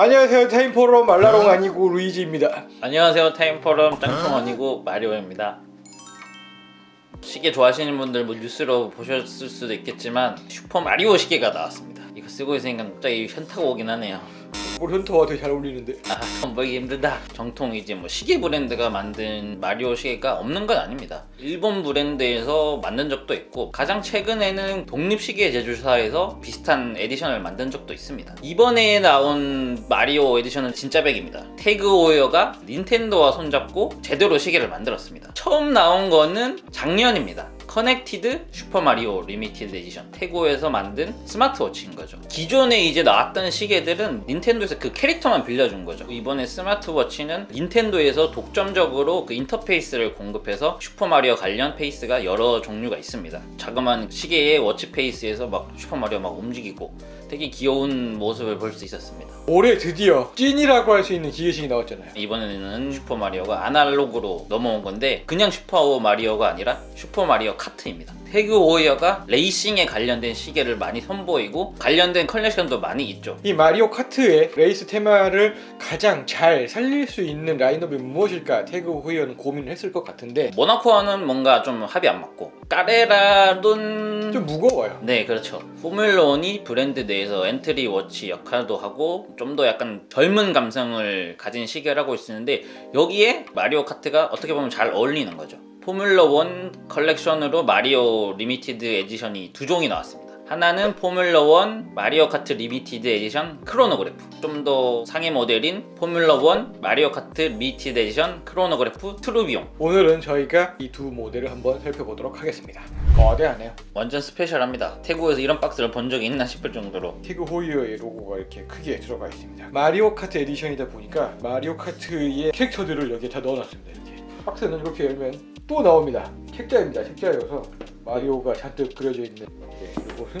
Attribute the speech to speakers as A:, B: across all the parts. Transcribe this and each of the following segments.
A: 안녕하세요. 타임포럼 말라롱 아니고 루이지입니다.
B: 안녕하세요. 타임포럼 짱통 아니고 마리오입니다. 시계 좋아하시는 분들 뭐 뉴스로 보셨을 수도 있겠지만 슈퍼 마리오 시계가 나왔습니다. 이거 쓰고 있으니까 갑자기 현타가 오긴 하네요.
A: 뭘 현타와 되게 잘 어울리는데.
B: 돈 벌기 힘들다. 정통 이제 뭐 시계 브랜드가 만든 마리오 시계가 없는 건 아닙니다. 일본 브랜드에서 만든 적도 있고 가장 최근에는 독립시계 제조사에서 비슷한 에디션을 만든 적도 있습니다. 이번에 나온 마리오 에디션은 진짜 백입니다. 태그 오이어가 닌텐도와 손잡고 제대로 시계를 만들었습니다. 처음 나온 거는 작년입니다. 커넥티드 슈퍼 마리오 리미티드 에디션 태고에서 만든 스마트워치인 거죠. 기존에 이제 나왔던 시계들은 닌텐도에서 그 캐릭터만 빌려준 거죠. 이번에 스마트워치는 닌텐도에서 독점적으로 그 인터페이스를 공급해서 슈퍼 마리오 관련 페이스가 여러 종류가 있습니다. 자그마한 시계의 워치 페이스에서 막 슈퍼 마리오 막 움직이고 되게 귀여운 모습을 볼 수 있었습니다.
A: 올해 드디어 찐이라고 할 수 있는 기계식이 나왔잖아요.
B: 이번에는 슈퍼 마리오가 아날로그로 넘어온 건데 그냥 슈퍼 마리오가 아니라 슈퍼 마리오 카트입니다. 태그 오이어가 레이싱에 관련된 시계를 많이 선보이고 관련된 컬렉션도 많이 있죠.
A: 이 마리오 카트의 레이스 테마를 가장 잘 살릴 수 있는 라인업이 무엇일까 태그 호이어는 고민을 했을 것 같은데
B: 모나코와는 뭔가 좀 합이 안 맞고 까레라는
A: 좀 무거워요.
B: 네, 그렇죠. 포뮬러1이 브랜드 내에서 엔트리 워치 역할도 하고 좀 더 약간 젊은 감성을 가진 시계를 하고 있는데 여기에 마리오 카트가 어떻게 보면 잘 어울리는 거죠. 포뮬러1 컬렉션으로 마리오 리미티드 에디션이 두 종이 나왔습니다. 하나는 포뮬러1 마리오 카트 리미티드 에디션 크로노그래프, 좀 더 상위 모델인 포뮬러1 마리오 카트 리미티드 에디션 크로노그래프 트루비용.
A: 오늘은 저희가 이 두 모델을 한번 살펴보도록 하겠습니다. 거대하네요.
B: 완전 스페셜합니다. 태국에서 이런 박스를 본 적이 있나 싶을 정도로.
A: 태그 호이어의 로고가 이렇게 크게 들어가 있습니다. 마리오 카트 에디션이다 보니까 마리오 카트의 캐릭터들을 여기에 다 넣어놨습니다. 이렇게 박스는 이렇게 열면 또 나옵니다. 책자입니다. 책자여서 마리오가 잔뜩 그려져 있는 이것은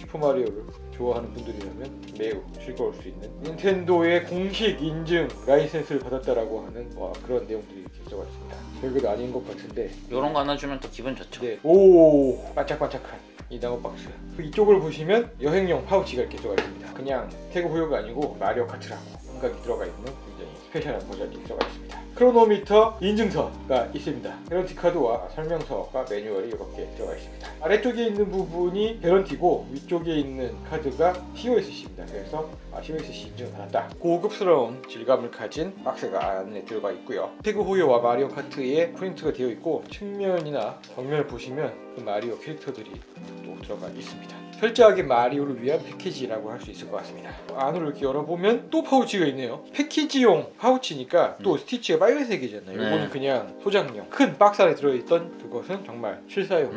A: 슈퍼마리오를 좋아하는 분들이라면 매우 즐거울 수 있는 닌텐도의 공식 인증 라이센스를 받았다라고 하는 그런 내용들이 이렇게 적어 있습니다. 별것도 아닌 것 같은데
B: 이런 거 하나 주면 또 기분 좋죠.
A: 네. 오, 반짝반짝한 이 나무 박스. 이쪽을 보시면 여행용 파우치가 이렇게 들어가 있습니다. 그냥 태그 호요가 아니고 마리오 카트라고 생각이 들어가 있는 굉장히 스페셜한 버전이 들어가 있습니다. 크로노미터 인증서가 있습니다. 개런티 카드와 설명서가 매뉴얼이 이렇게 들어가 있습니다. 아래쪽에 있는 부분이 개런티고 위쪽에 있는 카드가 COSC입니다. 그래서 COSC 인증을 받았다. 고급스러운 질감을 가진 박스가 안에 들어가 있고요. 태그 호요와 마리오 카트에 프린트가 되어 있고 측면이나 정면을 보시면 그 마리오 캐릭터들이 또 들어가 있습니다. 철저하게 마리오를 위한 패키지라고 할 수 있을 것 같습니다. 안으로 이렇게 열어보면 또 파우치가 있네요. 패키지용 파우치니까 또 스티치가 빨간색이잖아요.
B: 네.
A: 이거는 그냥 소장용. 큰 박스 안에 들어있던 그것은 정말 실사용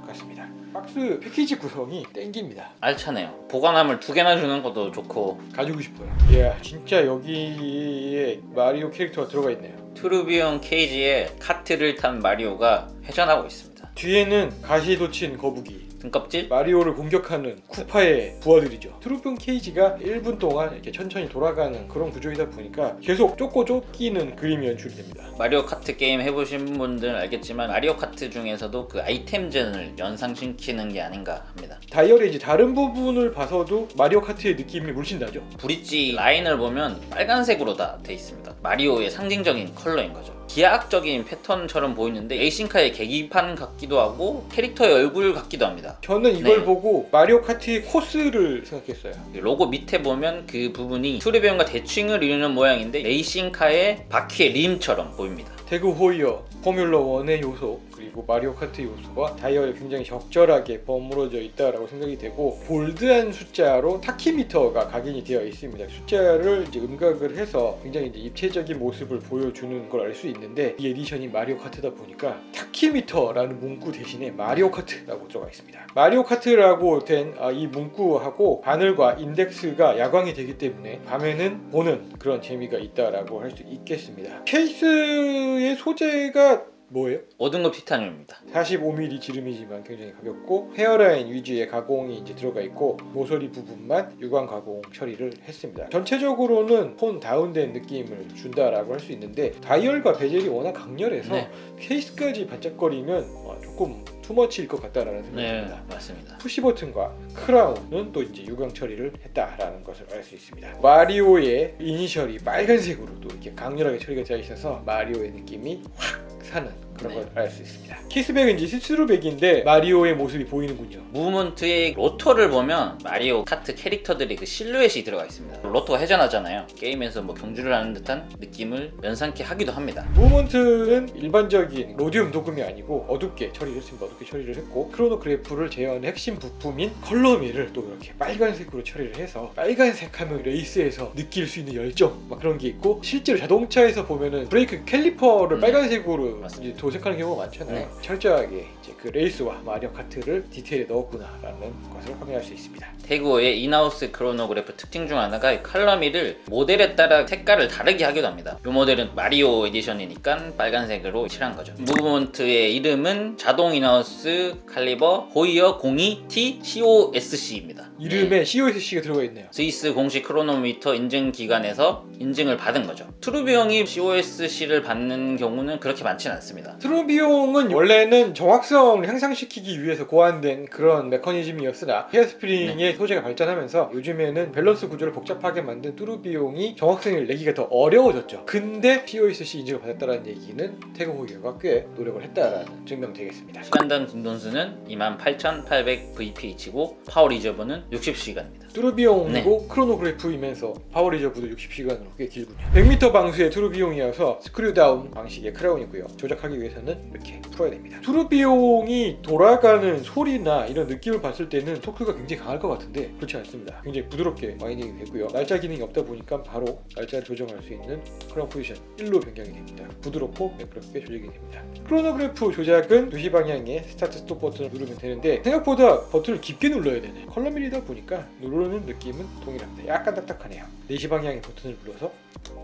A: 같습니다. 박스 패키지 구성이 땡깁니다.
B: 알차네요. 보관함을 2개나 주는 것도 좋고.
A: 가지고 싶어요. 예, 진짜 여기에 마리오 캐릭터가 들어가 있네요.
B: 트루비온 케이지에 카트를 탄 마리오가 회전하고 있습니다.
A: 뒤에는 가시 돋친 거북이,
B: 등껍질?
A: 마리오를 공격하는 쿠파의 부하들이죠. 트루폰 케이지가 1분 동안 이렇게 천천히 돌아가는 그런 구조이다 보니까 계속 쫓기는 그림이 연출이 됩니다.
B: 마리오 카트 게임 해보신 분들은 알겠지만 마리오 카트 중에서도 그 아이템전을 연상시키는 게 아닌가 합니다.
A: 다이얼의 이제 다른 부분을 봐서도 마리오 카트의 느낌이 물씬 나죠.
B: 브릿지 라인을 보면 빨간색으로 다 돼 있습니다. 마리오의 상징적인 컬러인 거죠. 기하학적인 패턴처럼 보이는데 레이싱카의 계기판 같기도 하고 캐릭터의 얼굴 같기도 합니다.
A: 저는 이걸
B: 네.
A: 보고 마리오 카트의 코스를 생각했어요.
B: 로고 밑에 보면 그 부분이 트루비온과 대칭을 이루는 모양인데 레이싱카의 바퀴의 림처럼 보입니다.
A: 태그 호이어, 포뮬러 1의 요소 그리고 마리오 카트 요소가 다이얼에 굉장히 적절하게 버무러져 있다라고 생각이 되고 볼드한 숫자로 타키미터가 각인이 되어 있습니다. 숫자를 이제 음각을 해서 굉장히 이제 입체적인 모습을 보여주는 걸 알 수 있는데 이 에디션이 마리오 카트다 보니까 타키미터라는 문구 대신에 마리오 카트라고 들어가 있습니다. 마리오 카트라고 된 이 문구하고 바늘과 인덱스가 야광이 되기 때문에 밤에는 보는 그런 재미가 있다라고 할 수 있겠습니다. 케이스의 소재가 뭐예요?
B: 어등급 티타늄입니다.
A: 45mm 지름이지만 굉장히 가볍고 헤어라인 위주의 가공이 이제 들어가 있고 모서리 부분만 유광 가공 처리를 했습니다. 전체적으로는 폰 다운된 느낌을 준다라고 할 수 있는데 다이얼과 베젤이 워낙 강렬해서
B: 네.
A: 케이스까지 반짝거리면 조금 투머치일 것 같다라는 생각이
B: 네,
A: 듭니다.
B: 맞습니다.
A: 푸시 버튼과 크라운은 또 이제 유광 처리를 했다라는 것을 알 수 있습니다. 마리오의 이니셜이 빨간색으로 또 이렇게 강렬하게 처리가 되어 있어서 마리오의 느낌이 확 사는 그런
B: 네.
A: 걸 알 수 있습니다. 케이스백은 이제 시스루백인데 마리오의 모습이 보이는군요.
B: 무브먼트의 로토를 보면 마리오 카트 캐릭터들이 그 실루엣이 들어가 있습니다. 로토가 회전하잖아요. 게임에서 뭐 경주를 하는 듯한 느낌을 연상케 하기도 합니다.
A: 무브먼트는 일반적인 로디움 도금이 아니고 어둡게 처리를 했습니다. 어둡게 처리를 했고 크로노그래프를 제어하는 핵심 부품인 컬러미를 또 이렇게 빨간색으로 처리를 해서 빨간색 하면 레이스에서 느낄 수 있는 열정 막 그런 게 있고 실제로 자동차에서 보면은 브레이크 캘리퍼를 빨간색으로
B: 맞습니다.
A: 이제 도색하는 경우가 많잖아요.
B: 네.
A: 철저하게 이제 그 레이스와 마리오 카트를 디테일에 넣었구나라는 것을 확인할 수 있습니다.
B: 태그오의 인하우스 크로노그래프 특징 중 하나가 이 컬러미를 모델에 따라 색깔을 다르게 하기도 합니다. 이 모델은 마리오 에디션이니까 빨간색으로 칠한 거죠. 무브먼트의 이름은 자동 인하우스 칼리버 호이어 02T COSC입니다.
A: 이름에 COSC가 들어가 있네요.
B: 스위스 공식 크로노미터 인증 기관에서 인증을 받은 거죠. 트루비용이 COSC를 받는 경우는 그렇게 많지는 않습니다.
A: 트루비용은 원래는 정확성을 향상시키기 위해서 고안된 그런 메커니즘이었으나 헤어스프링의 소재가 발전하면서 요즘에는 밸런스 구조를 복잡하게 만든 트루비용이 정확성을 내기가 더 어려워졌죠. 근데 COSC 인증을 받았다는 얘기는 태그 호이어가 꽤 노력을 했다라는 증명되겠습니다.
B: 시간당 진동수는 28,800 VPH고 파워 리저브는 60시간입니다.
A: 트루비용이고 크로노그래프이면서 파워 리저브도 60시간으로 꽤 길군요. 100m 방수의 트루비용이어서 스크류다운 방식의 크라운이고요. 조작하기 위해서는 이렇게 풀어야 됩니다. 트루비용이 돌아가는 소리나 이런 느낌을 봤을 때는 토크가 굉장히 강할 것 같은데 그렇지 않습니다. 굉장히 부드럽게 와이닝이 되고요. 날짜 기능이 없다 보니까 바로 날짜를 조정할 수 있는 크라운 포지션 1로 변경이 됩니다. 부드럽고 매끄럽게 조작이 됩니다. 크로노그래프 조작은 2시 방향에 스타트 스톱 버튼을 누르면 되는데 생각보다 버튼을 깊게 눌러야 되네. 컬러밀이다 보니까 누르는 느낌은 동일합니다. 약간 딱딱하네요. 4시 방향의 버튼을 눌러서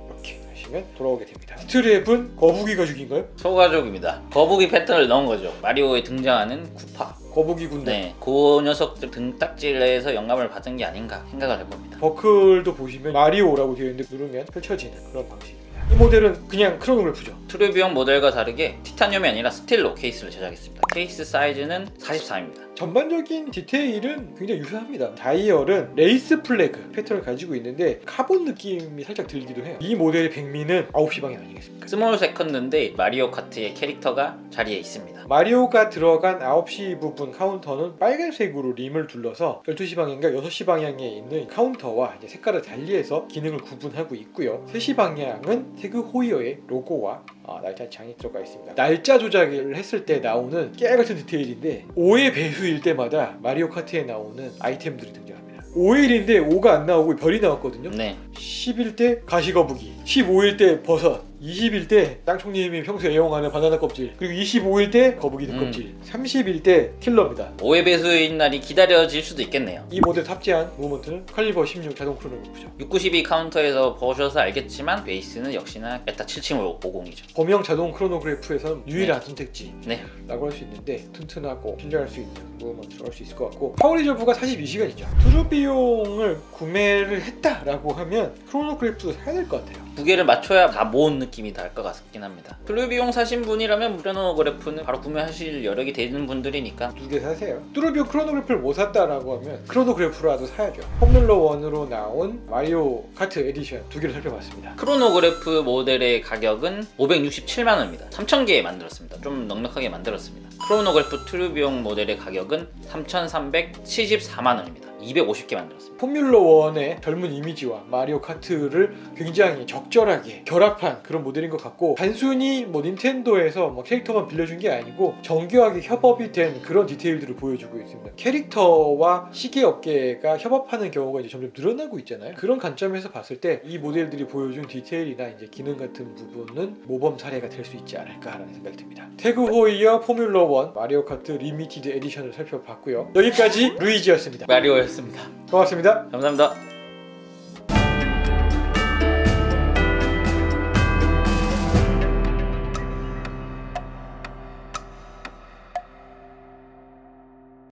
A: 이렇게 하시면 돌아오게 됩니다. 스트랩은 거북이 가죽인가요?
B: 소가죽입니다. 거북이 패턴을 넣은 거죠. 마리오에 등장하는 쿠파.
A: 거북이 군대.
B: 네, 그 녀석들 등딱지에서 영감을 받은 게 아닌가 생각을 해봅니다.
A: 버클도 보시면 마리오라고 되어 있는데 누르면 펼쳐지는 그런 방식입니다. 이 모델은 그냥 크로노그래프죠.
B: 트루비용 모델과 다르게 티타늄이 아니라 스틸로 케이스를 제작했습니다. 케이스 사이즈는 43입니다.
A: 전반적인 디테일은 굉장히 유사합니다. 다이얼은 레이스 플래그 패턴을 가지고 있는데 카본 느낌이 살짝 들기도 해요. 이 모델의 백미는 9시 방향 아니겠습니까?
B: 스몰 세컨드인데 마리오 카트의 캐릭터가 자리에 있습니다.
A: 마리오가 들어간 9시 부분 카운터는 빨간색으로 림을 둘러서 12시 방향과 6시 방향에 있는 카운터와 이제 색깔을 달리해서 기능을 구분하고 있고요. 3시 방향은 태그 호이어의 로고와 날짜 장이 들어가 있습니다. 날짜 조작을 했을 때 나오는 깨알같은 디테일인데 5의 배수일 때마다 마리오 카트에 나오는 아이템들이 등장합니다. 5일인데 5가 안 나오고 별이 나왔거든요.
B: 네,
A: 10일 때 가시거북이, 15일 때 버섯, 20일 때 땅총님이 평소에 애용하는 바나나 껍질, 그리고 25일 때 거북이 등껍질, 30일 때 킬러입니다.
B: 5회 배수인 날이 기다려질 수도 있겠네요.
A: 이 모델 탑재한 무브먼트는 칼리버 16 자동 크로노그래프죠.
B: 692 카운터에서 보셔서 알겠지만 베이스는 역시나 에타 7750이죠.
A: 범용 자동 크로노그래프에서는 유일한 선택지라고
B: 네,
A: 할 수 있는데 튼튼하고 신뢰할 수 있는 무브먼트라고 할 수 있을 것 같고 파워 리저브가 42시간이죠. 트루비용을 구매를 했다라고 하면 크로노그래프도 사야 될 것 같아요.
B: 두 개를 맞춰야 다 모은 느낌이 날 것 같긴 합니다. 트루비용 사신 분이라면 크로노그래프는 바로 구매하실 여력이 되는 분들이니까
A: 2개 사세요. 트루비용 크로노그래프를 못 샀다라고 하면 크로노그래프라도 사야죠. 폼뮬러 1으로 나온 마리오 카트 에디션 2개를 살펴봤습니다.
B: 크로노그래프 모델의 가격은 567만 원입니다. 3,000개 만들었습니다. 좀 넉넉하게 만들었습니다. 크로노그래프 트루비용 모델의 가격은 3,374만 원입니다. 250개 만들었습니다.
A: 포뮬러 1의 젊은 이미지와 마리오 카트를 굉장히 적절하게 결합한 그런 모델인 것 같고 단순히 뭐 닌텐도에서 뭐 캐릭터만 빌려준 게 아니고 정교하게 협업이 된 그런 디테일들을 보여주고 있습니다. 캐릭터와 시계 업계가 협업하는 경우가 이제 점점 늘어나고 있잖아요. 그런 관점에서 봤을 때 이 모델들이 보여준 디테일이나 이제 기능 같은 부분은 모범 사례가 될 수 있지 않을까라는 생각이 듭니다. 태그 호이어 포뮬러 1 마리오 카트 리미티드 에디션을 살펴봤고요. 여기까지 루이지였습니다.
B: 마리오였습니다.
A: 고맙습니다.
B: 감사합니다.